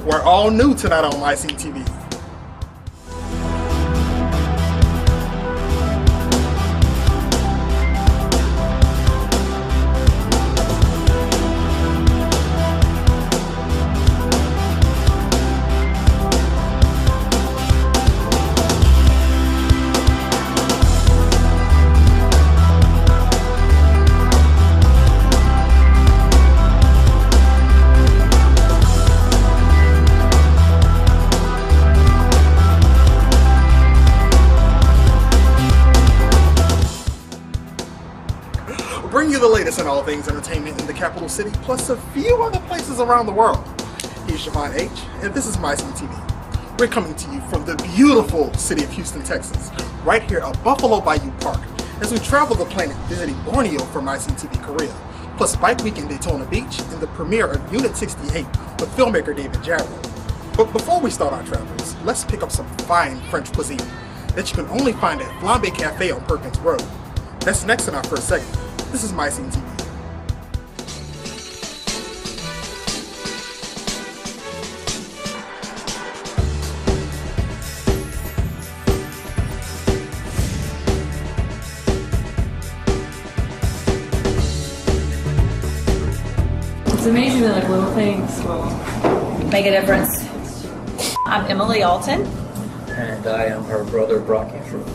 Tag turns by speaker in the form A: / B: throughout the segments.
A: We're all new tonight on MSTv. Bring you the latest in all things entertainment in the capital city, plus a few other places around the world. He's Javon H, and this is MSTv. We're coming to you from the beautiful city of Houston, Texas, right here at Buffalo Bayou Park, as we travel the planet visiting Borneo for MSTv Korea, plus Bike Week in Daytona Beach, and the premiere of Unit 68 with filmmaker David Jarrett. But before we start our travels, let's pick up some fine French cuisine that you can only find at Flambe Cafe on Perkins Road. That's next in our first segment. This is MSTv.
B: It's amazing that like little things will
C: make a difference. I'm Emily Alton.
D: And I am her brother, Brock Israel.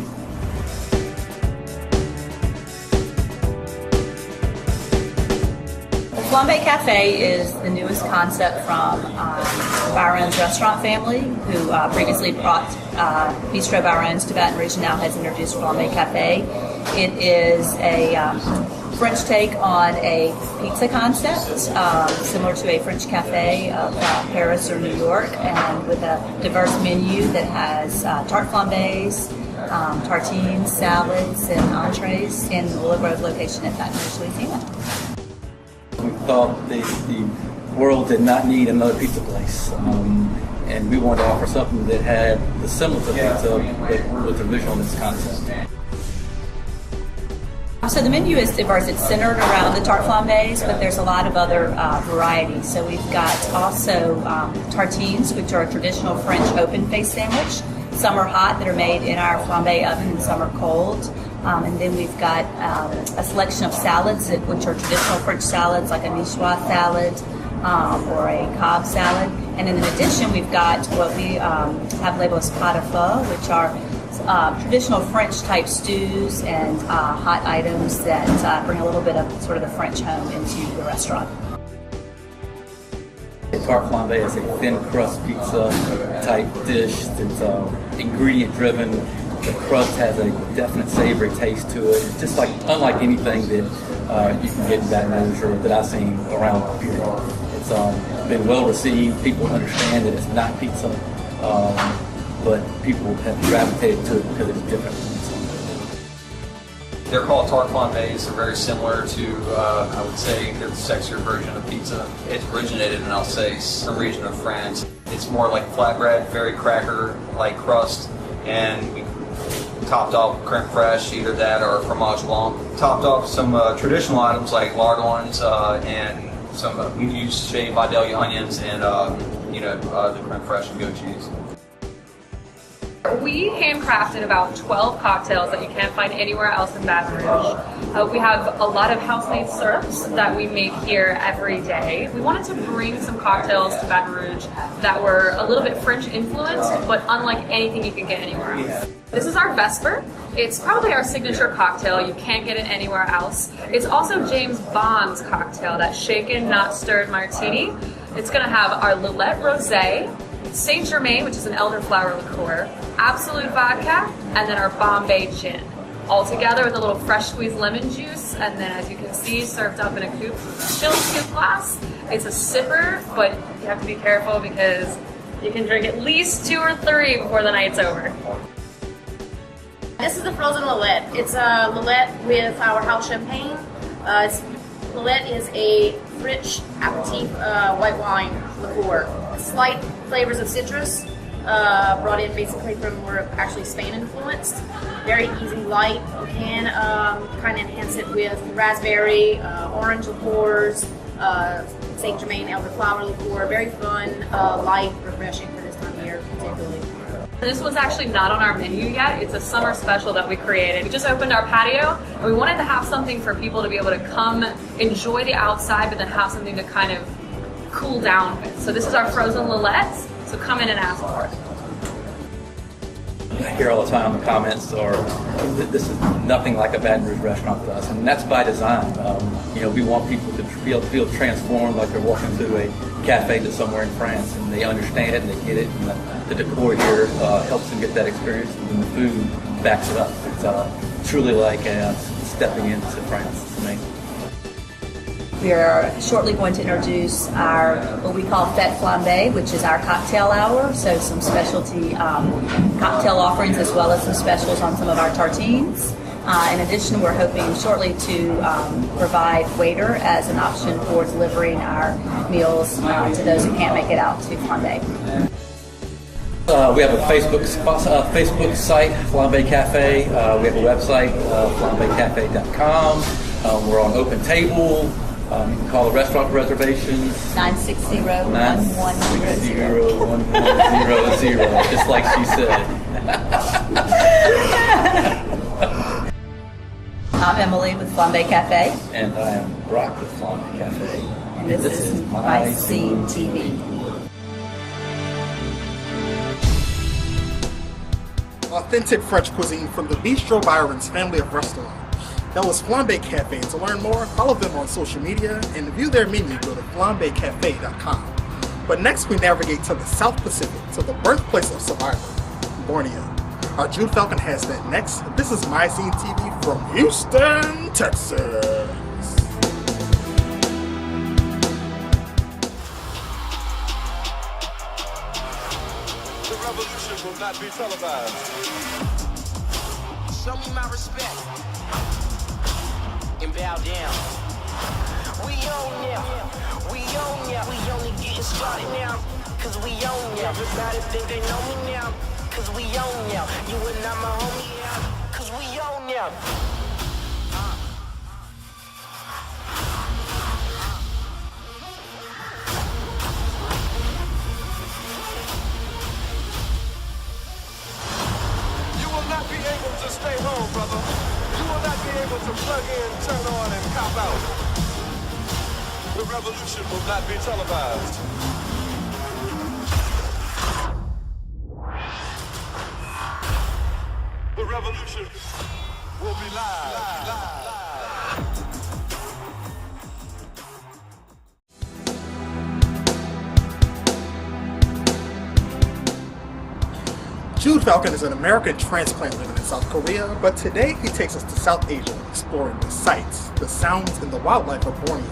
C: Flambe Cafe is the newest concept from Byron's restaurant family, who previously brought Bistro Byron's to Baton Rouge and now has introduced Flambe Cafe. It is a French take on a pizza concept, similar to a French cafe of Paris or New York, and with a diverse menu that has tart flambés, tartines, salads, and entrees in the Willow Grove location at Baton Rouge, Louisiana.
D: We thought the world did not need another pizza place, and we wanted to offer something that had the semblance of pizza but was original in its concept.
C: So the menu is diverse. It's centered around the tart flambés, but there's a lot of other varieties. So we've got also tartines, which are a traditional French open-faced sandwich. Some are hot that are made in our flambe oven, and some are cold. And then we've got a selection of salads, which are traditional French salads, like a niçoise salad or a Cobb salad. And in addition, we've got what we have labeled as pot au feu, which are traditional French type stews and hot items that bring a little bit of sort of the French home into the restaurant.
D: Tart flambe is a thin crust pizza type dish that's ingredient driven. The crust has a definite savory taste to it. It's just unlike anything that you can get in Baton Rouge or that I've seen around here. It's been well received. People understand that it's not pizza, but people have gravitated to it because it's different.
E: They're called tart flambés. They're very similar to, I would say, they're the sexier version of pizza. It originated in Alsace, some region of France. It's more like flatbread, very cracker-like crust, and we topped off creme fraiche, either that or fromage blanc. Topped off some traditional items like lardons and some we use shaved Vidalia onions and the creme fraiche and goat cheese.
B: We handcrafted about 12 cocktails that you can't find anywhere else in Baton Rouge. We have a lot of house-made syrups that we make here every day. We wanted to bring some cocktails to Baton Rouge that were a little bit French influenced, but unlike anything you can get anywhere else. This is our Vesper. It's probably our signature cocktail. You can't get it anywhere else. It's also James Bond's cocktail, that shaken, not stirred martini. It's gonna have our Lillet Rosé, Saint Germain, which is an elderflower liqueur, Absolute Vodka, and then our Bombay Gin. All together with a little fresh squeezed lemon juice, and then as you can see, served up in a chilled coupe glass. It's a sipper, but you have to be careful because you can drink at least 2 or 3 before the night's over.
F: This is the frozen Lillet. It's a Lillet with our house champagne. Lillet is a rich aperitif white wine liqueur. Slight flavors of citrus, brought in basically from, we're actually Spain influenced. Very easy, light. You can kind of enhance it with raspberry, orange liqueurs, Saint Germain elderflower liqueur. Very fun, light, refreshing for this time of year, particularly.
B: This was actually not on our menu yet. It's a summer special that we created. We just opened our patio and we wanted to have something for people to be able to come enjoy the outside, but then have something to kind of cool down with. So this is our frozen Lillettes, so come in and ask for it.
D: I hear all the time in the comments, or this is nothing like a Baton Rouge restaurant to us, and that's by design. We want people to feel transformed, like they're walking through a cafe that's somewhere in France, and they understand it and they get it, and the decor here helps them get that experience, and the food backs it up. It's truly like stepping into France to me.
C: We are shortly going to introduce our, what we call Fête Flambée, which is our cocktail hour. So some specialty cocktail offerings, as well as some specials on some of our tartines. In addition, we're hoping shortly to provide waiter as an option for delivering our meals to those who can't make it out to Flambée.
D: We have a Facebook site, Flambée Cafe. We have a website, flambecafe.com. We're on Open Table. You can call the restaurant for reservations. 960-1100. Just like she said.
C: I'm Emily with Flambée Cafe.
D: And I am Brock with Flambée Cafe.
C: And this is My Scene TV.
A: Authentic French cuisine from the Bistro Byron's family of restaurants. That was Flambée Cafe. To learn more, follow them on social media and view their menu. Go to flambecafe.com. But next we navigate to the South Pacific, to the birthplace of Survivor, Borneo. Our Jude Falcon has that next. This is My Scene TV from Houston, Texas.
G: The revolution will not be televised.
H: Show me my respect and bow down. We own now, we own now. We only getting started now, cause we own now. Everybody think they know me now, cause we own now. You and I, my homie, cause we own now.
G: You will not be able to stay home, brother. You will not be able to plug in, turn on, and cop out. The revolution will not be televised. The revolution will be live.
A: Jude Falcon is an American transplant living in South Korea, but today he takes us to South Asia, exploring the sights, the sounds, and the wildlife of Borneo,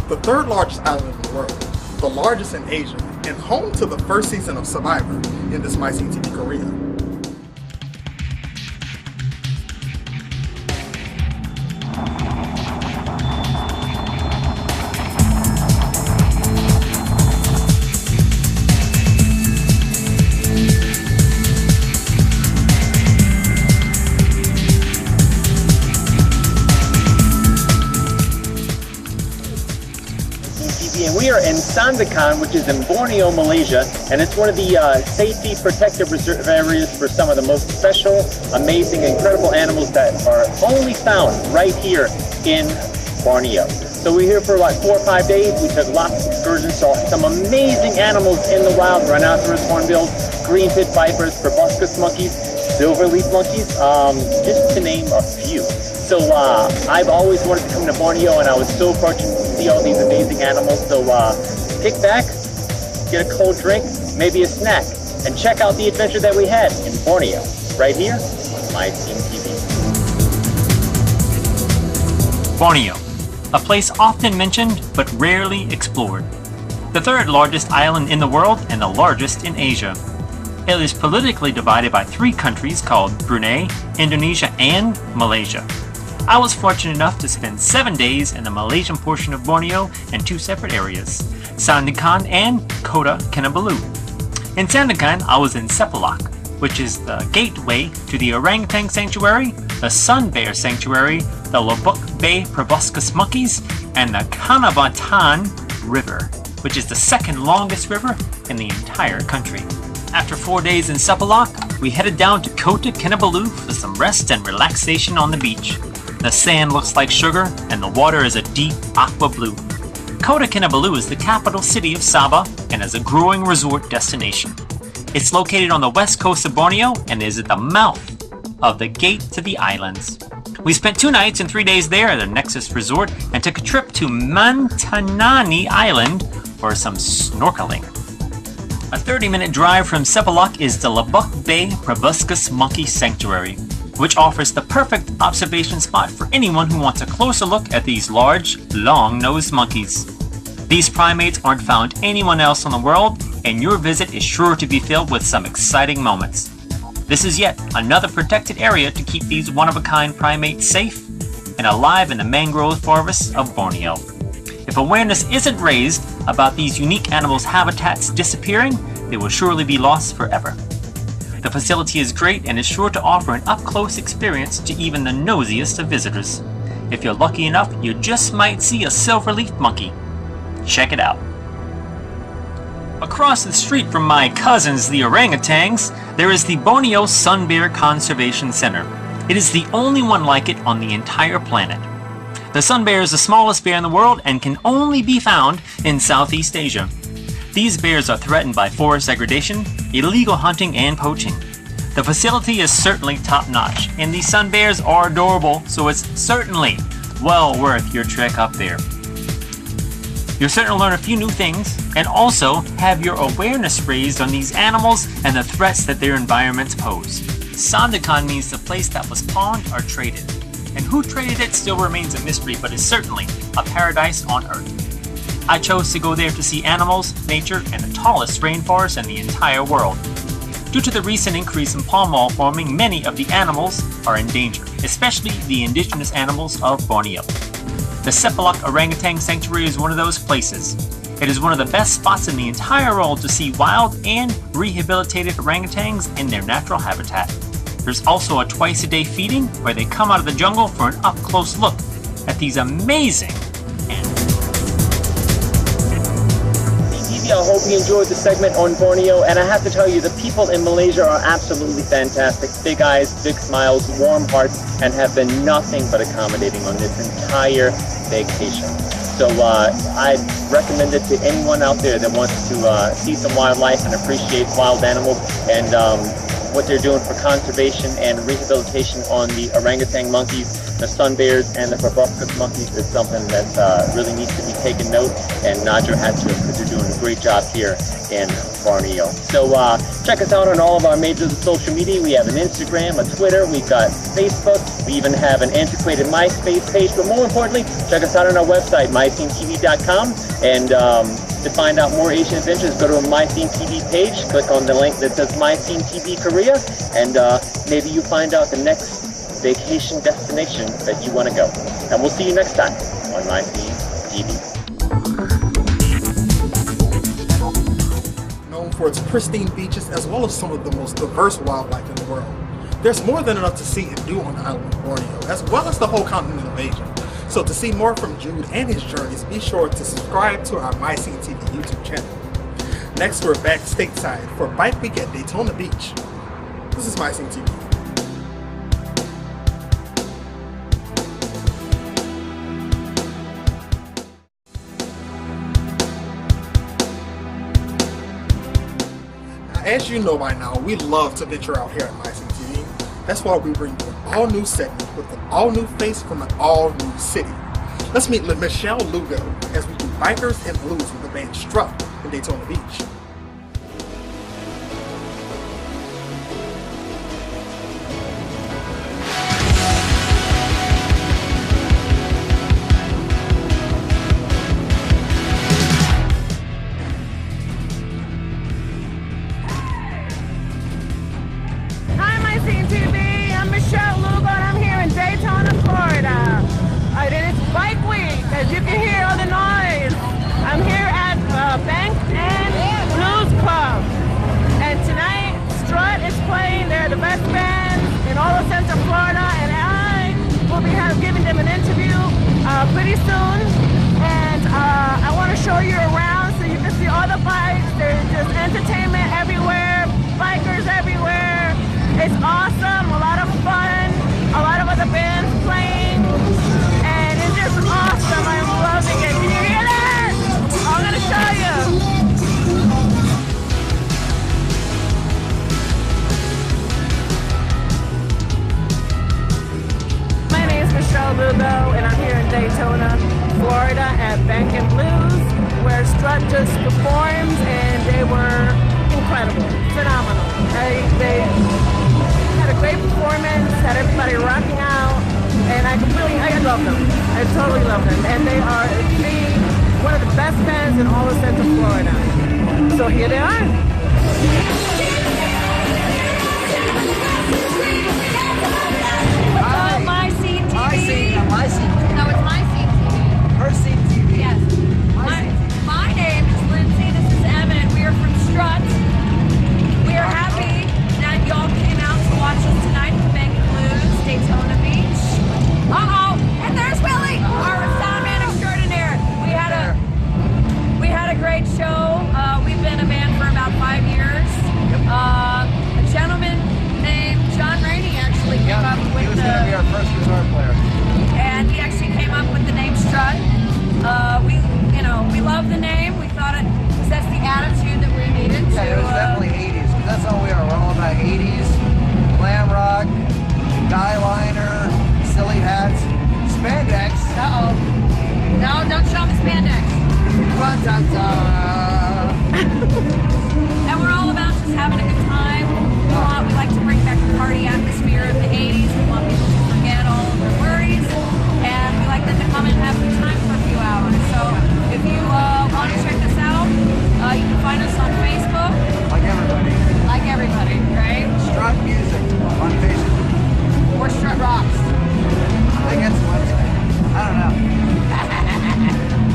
A: the third largest island in the world, the largest in Asia, and home to the first season of Survivor in this My Scene TV Korea.
I: And we are in Sandakan, which is in Borneo, Malaysia, and it's one of the safety protective reserve areas for some of the most special, amazing, incredible animals that are only found right here in Borneo. So we're here for about 4 or 5 days. We took lots of excursions, saw some amazing animals in the wild: rhinoceros, hornbills, green pit vipers, proboscis monkeys, silverleaf monkeys, just to name a few. So I've always wanted to come to Borneo, and I was so fortunate to see all these amazing animals. So kick back, get a cold drink, maybe a snack, and check out the adventure that we had in Borneo, right here on My Scene TV.
J: Borneo, a place often mentioned but rarely explored. The third largest island in the world and the largest in Asia. It is politically divided by 3 countries called Brunei, Indonesia, and Malaysia. I was fortunate enough to spend 7 days in the Malaysian portion of Borneo in 2 separate areas, Sandakan and Kota Kinabalu. In Sandakan, I was in Sepalak, which is the gateway to the Orangutan Sanctuary, the Sun Bear Sanctuary, the Lombok Bay Proboscis monkeys, and the Kanabatan River, which is the second longest river in the entire country. After 4 days in Sepalak, we headed down to Kota Kinabalu for some rest and relaxation on the beach. The sand looks like sugar and the water is a deep aqua blue. Kota Kinabalu is the capital city of Sabah and is a growing resort destination. It's located on the west coast of Borneo and is at the mouth of the gate to the islands. We spent 2 nights and 3 days there at the Nexus Resort and took a trip to Mantanani Island for some snorkeling. A 30-minute drive from Sepalak is the Labuk Bay Proboscis Monkey Sanctuary, which offers the perfect observation spot for anyone who wants a closer look at these large, long-nosed monkeys. These primates aren't found anywhere else in the world, and your visit is sure to be filled with some exciting moments. This is yet another protected area to keep these one-of-a-kind primates safe and alive in the mangrove forests of Borneo. If awareness isn't raised about these unique animals' habitats disappearing, they will surely be lost forever. The facility is great and is sure to offer an up-close experience to even the nosiest of visitors. If you're lucky enough, you just might see a silverleaf monkey. Check it out. Across the street from my cousins, the orangutans, there is the Borneo Sun Bear Conservation Center. It is the only one like it on the entire planet. The sun bear is the smallest bear in the world and can only be found in Southeast Asia. These bears are threatened by forest degradation, illegal hunting, and poaching. The facility is certainly top-notch, and these sun bears are adorable, so it's certainly well worth your trek up there. You'll certainly learn a few new things, and also have your awareness raised on these animals and the threats that their environments pose. Sandakan means the place that was pawned or traded, and who traded it still remains a mystery, but is certainly a paradise on earth. I chose to go there to see animals, nature, and the tallest rainforest in the entire world. Due to the recent increase in palm oil farming, many of the animals are in danger, especially the indigenous animals of Borneo. The Sepalak Orangutan Sanctuary is one of those places. It is one of the best spots in the entire world to see wild and rehabilitated orangutans in their natural habitat. There's also a twice-a-day feeding where they come out of the jungle for an up-close look at these amazing animals.
I: I hope you enjoyed the segment on Borneo, and I have to tell you, the people in Malaysia are absolutely fantastic. Big eyes, big smiles, warm hearts, and have been nothing but accommodating on this entire vacation. So I'd recommend it to anyone out there that wants to see some wildlife and appreciate wild animals, and what they're doing for conservation and rehabilitation on the orangutan monkeys, the sun bears, and the proboscis monkeys is something that really needs to be taken note and nod your hat to them, because they're doing a great job here in Borneo. So check us out on all of our major social media. We have an Instagram, a Twitter, we've got Facebook, we even have an antiquated MySpace page, but more importantly, check us out on our website, MySceneTV.com, and to find out more Asian adventures, go to a MySceneTV page, click on the link that says MySceneTV Korea, and maybe you find out the next vacation destination that you want to go. And we'll see you next time on MySceneTV.
A: Known for its pristine beaches as well as some of the most diverse wildlife in the world, there's more than enough to see and do on the island of Borneo, as well as the whole continent of Asia. So to see more from Jude and his journeys, be sure to subscribe to our MySceneTV YouTube channel. Next, we're back stateside for Bike Week at Daytona Beach. This is MySceneTV. As you know by now, we love to venture out here at MySceneTV. That's why we bring you an all-new segment with an all-new face from an all-new city. Let's meet Michelle Lugo as we do Bikers and Blues with the band Struck in Daytona Beach.
K: MSTv. I'm Michelle Lugo and I'm here in Daytona, Florida. It is Bike Week, as you can hear all the noise. I'm here at Bank and Blues Club. And tonight, Strut is playing. They're the best band in all of Central Florida, and I will be giving them an interview pretty soon. And I want want to show you around so you can see all the bikes. There's just entertainment everywhere, bikers everywhere. It's awesome, a lot of fun, a lot of other bands playing, and it's just awesome. I'm loving it. Can you hear that? I'm gonna show you. My name is Michelle Lugo, and I'm here in Daytona, Florida at Bank and Blues, where Strut just performed, and they were incredible, phenomenal. They had a great performance, had everybody rocking out, and I love them. I totally love them, and they are one of the best bands in all of Central Florida. So here they are.
L: My Scene TV.
M: My Scene. My Scene.
L: No, it's My Scene TV.
M: Her Scene TV.
L: Yes. My name is Lindsay. This is Evan. We are from Strut. We are happy that y'all came out to watch us tonight at the Bank and Blues, Daytona Beach. And there's Willie, our sound man extraordinaire. We had a great show. We've been a band for about 5 years. A gentleman named John Rainey actually came up with
M: he was going to be our first guitar player.
L: And he actually came up with the name Strut. We love the name. We thought it possessed the attitude that we needed to.
M: Yeah, it was definitely 80s, because that's all we are. We're all about 80s, glam rock, guy liner, silly hats, spandex.
L: Uh-oh. No, don't show them the spandex. And we're all about just having a good time. We like to bring back the party atmosphere of the 80s. We want people to forget all of their worries. And we like them to come and have a good time for a few hours. So if you want to check us out, you can find us on Facebook. Like everybody, right?
M: Strut Music on Facebook.
L: Or Strut Rocks.
M: I think that's Wednesday. I don't know.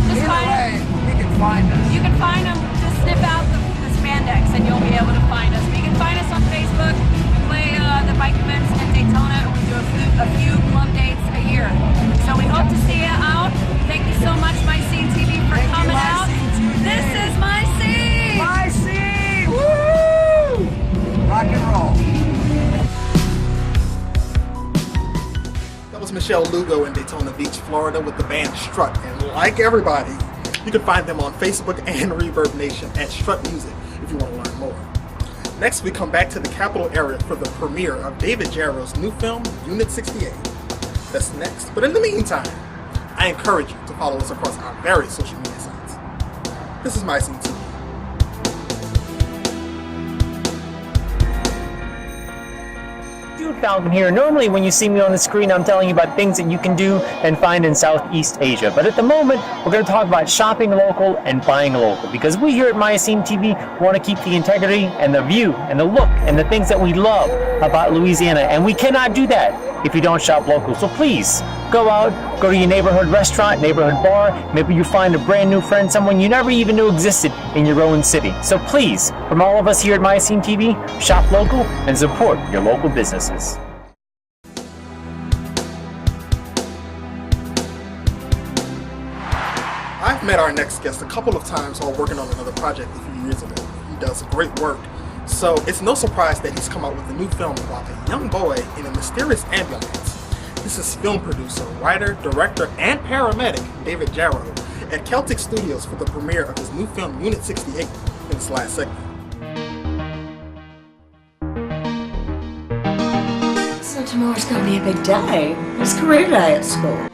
L: Just
M: Either way, you can find us.
L: You can find them. Just snip out the spandex and you'll be able to find us. But you can find us on Facebook. We play the bike events in Daytona, and we do a few club dates a year. So we hope to see you out. Thank you so much, My Scene TV, for coming out. This is My Scene!
M: My Scene! Woo! Rock and roll.
A: That was Michelle Lugo in Daytona Beach, Florida with the band Strut. And like everybody, you can find them on Facebook and Reverb Nation at Strut Music if you want to learn more. Next, we come back to the capital area for the premiere of David Jarrell's new film, Unit 68. That's next. But in the meantime, I encourage you to follow us across our various social media sites. This is My Scene TV.
I: 2000 here. Normally when you see me on the screen, I'm telling you about things that you can do and find in Southeast Asia. But at the moment, we're going to talk about shopping local and buying local, because we here at My Scene TV want to keep the integrity and the view and the look and the things that we love about Louisiana. And we cannot do that if you don't shop local. So please, go out, go to your neighborhood restaurant, neighborhood bar. Maybe you find a brand new friend, someone you never even knew existed in your own city. So please, from all of us here at My Scene TV, shop local and support your local businesses.
A: I've met our next guest a couple of times while working on another project a few years ago. He does great work. So it's no surprise that he's come out with a new film about a young boy in a mysterious ambulance. This is film producer, writer, director, and paramedic David Jarrell at Celtic Studios for the premiere of his new film Unit 68 in this last segment.
N: So tomorrow's gonna be a big day. It's career day at school.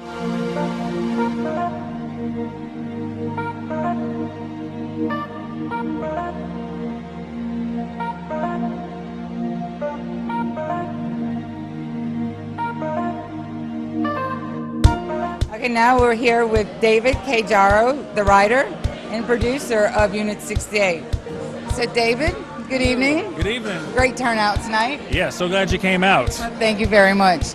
O: Okay, now we're here with David K. Jarrow, the writer and producer of Unit 68. So David, good evening.
P: Good evening.
O: Great turnout tonight.
P: Yeah, so glad you came out.
O: Thank you very much.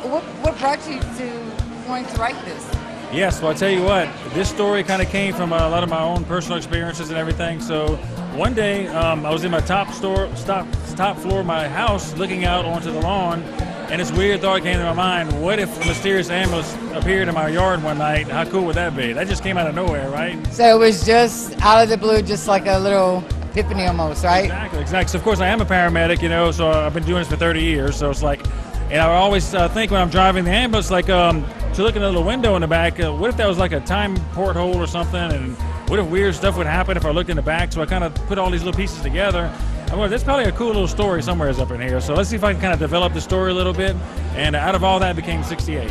O: What brought you to wanting to write this?
P: Yes, well, I'll tell you what, this story kind of came from a lot of my own personal experiences and everything. So one day I was in my top floor of my house looking out onto the lawn, And this weird thought came to my mind, what if a mysterious ambulance appeared in my yard one night? How cool would that be? That just came out of nowhere, right?
O: So it was just out of the blue, just like a little epiphany almost, right?
P: Exactly. So of course I am a paramedic, you know, so I've been doing this for 30 years. So it's like, and I always think when I'm driving the ambulance, like to look in the little window in the back, what if that was like a time porthole or something? And what if weird stuff would happen if I looked in the back? So I kind of put all these little pieces together. Well, there's probably a cool little story somewhere up in here. So let's see if I can kind of develop the story a little bit. And out of all that became 68.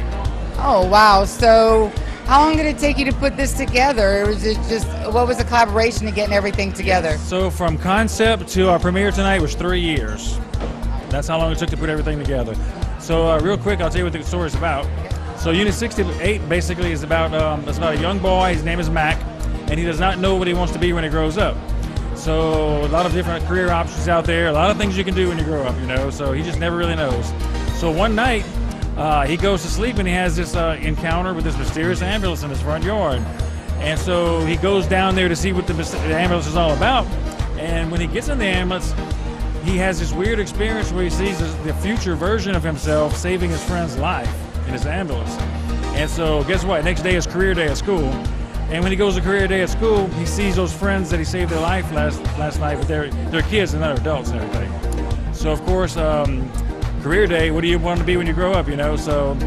O: Oh, wow. So how long did it take you to put this together? Or was it just, what was the collaboration to getting everything together?
P: So from concept to our premiere tonight was 3 years. That's how long it took to put everything together. So real quick, I'll tell you what the story's about. So Unit 68 basically is about it's about a young boy. His name is Mac, and he does not know what he wants to be when he grows up. So a lot of different career options out there, a lot of things you can do when you grow up, you know, so he just never really knows. So one night, he goes to sleep and he has this encounter with this mysterious ambulance in his front yard. And so he goes down there to see what the ambulance is all about. And when he gets in the ambulance, he has this weird experience where he sees the future version of himself saving his friend's life in his ambulance. And so guess what? Next day is career day at school. And when he goes to career day at school, he sees those friends that he saved their life last night, but they're kids and not adults and everything. So of course, career day, what do you want to be when you grow up, you know? So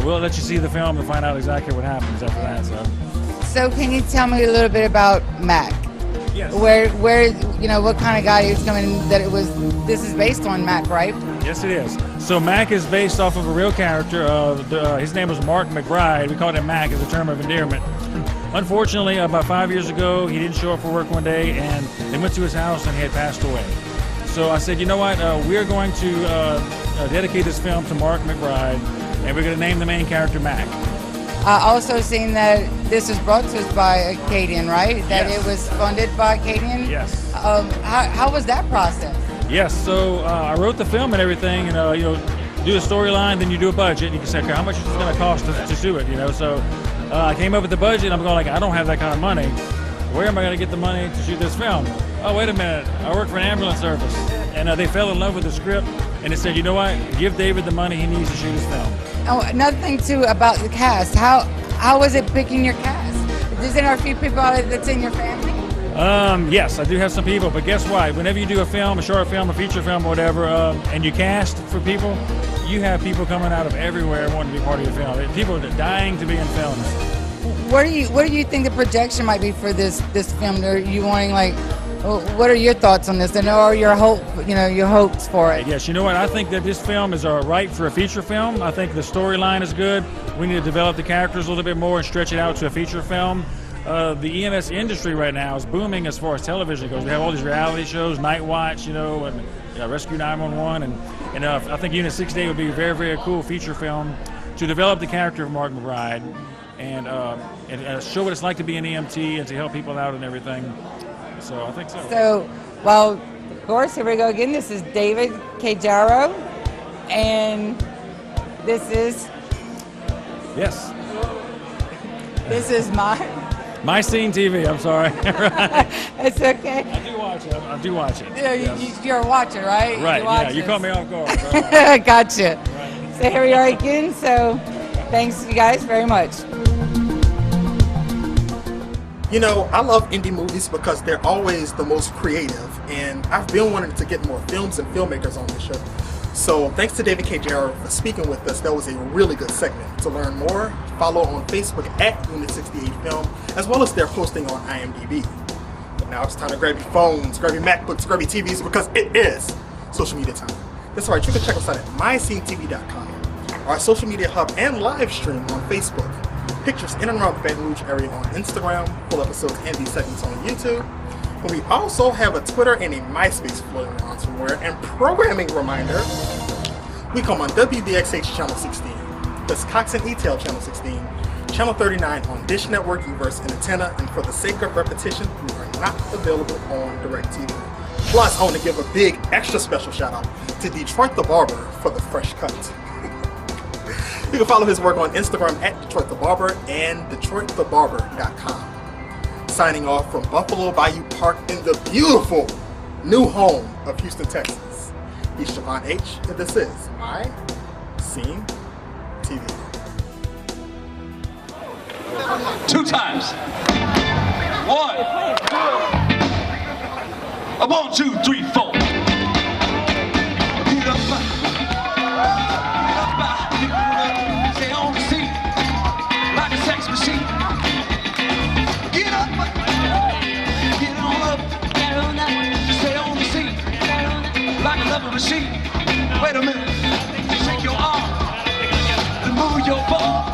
P: we'll let you see the film to find out exactly what happens after that.
O: So can you tell me a little bit about Mac?
P: Yes.
O: Where you know, what kind of guy he was coming, this is based on Mac, right?
P: Yes, it is. So Mac is based off of a real character. His name was Mark McBride. We called him Mac as a term of endearment. Unfortunately, about 5 years ago, he didn't show up for work one day, and they went to his house, and he had passed away. So I said, you know what? We're going to dedicate this film to Mark McBride, and we're going to name the main character Mac.
O: Also seen that this was brought to us by Acadian, right? That
P: Yes.
O: It was funded by Acadian?
P: Yes.
O: How was that process?
P: Yes, so I wrote the film and everything, and you know, do a storyline, then you do a budget, and you can say, okay, how much is it going to cost to do it, you know? So I came up with the budget, and I'm going like, I don't have that kind of money. Where am I going to get the money to shoot this film? Oh, wait a minute, I work for an ambulance service. And they fell in love with the script, and they said, you know what, give David the money he needs to shoot his film.
O: Oh, another thing too about the cast. How was it picking your cast? Is there a few people that's in your family?
P: Yes, I do have some people, but guess what? Whenever you do a film, a short film, a feature film, or whatever, and you cast for people, you have people coming out of everywhere wanting to be part of your film. People are dying to be in films.
O: What do you think the projection might be for this film? Are you wanting like? What are your thoughts on this? And are your hopes for it?
P: Yes, you know what? I think that this film is right for a feature film. I think the storyline is good. We need to develop the characters a little bit more and stretch it out to a feature film. The EMS industry right now is booming as far as television goes. We have all these reality shows, Night Watch, you know, and Rescue 911, and I think Unit 68 would be a very, very cool feature film to develop the character of Mark McBride and show what it's like to be an EMT and to help people out and everything. So I think so.
O: So, well, of course, here we go again. This is David Cajaro, and this is...
P: Yes.
O: This is
P: My Scene TV, I'm sorry.
O: It's okay.
P: I do watch it.
O: Yeah,
P: Yes.
O: you're a watcher, right?
P: Right, you caught me off guard.
O: Gotcha. Right. So here we are again. So thanks you guys very much.
A: You know, I love indie movies because they're always the most creative, and I've been wanting to get more films and filmmakers on this show. So thanks to David Cajaro for speaking with us. That was a really good segment. To learn more, follow on Facebook at Unit 68 Film, as well as their posting on IMDb. But now it's time to grab your phones, grab your MacBooks, grab your TVs, because it is social media time. That's right, you can check us out at MySceneTV.com, our social media hub and live stream on Facebook. Pictures in and around the Baton Rouge area on Instagram, full episodes and these segments on YouTube. And we also have a Twitter and a MySpace floating around somewhere. And programming reminder, we come on WDXH Channel 16, plus Cox and E-Tail Channel 16, Channel 39 on Dish Network, Uverse, and Antenna, and for the sake of repetition, we are not available on DirecTV. Plus, I want to give a big extra special shout out to Detroit the Barber for the fresh cut. You can follow his work on Instagram at Detroit the Barber and DetroitTheBarber.com. Signing off from Buffalo Bayou Park in the beautiful new home of Houston, Texas. He's Siobhan H, and this is My Scene TV.
Q: 2 times. 1. A 1, 2, 3, 4. Get up, stay on the seat like a sex machine. Get up, get on up, stay on the seat like a loving machine. Wait a minute, shake your arm and move your ball.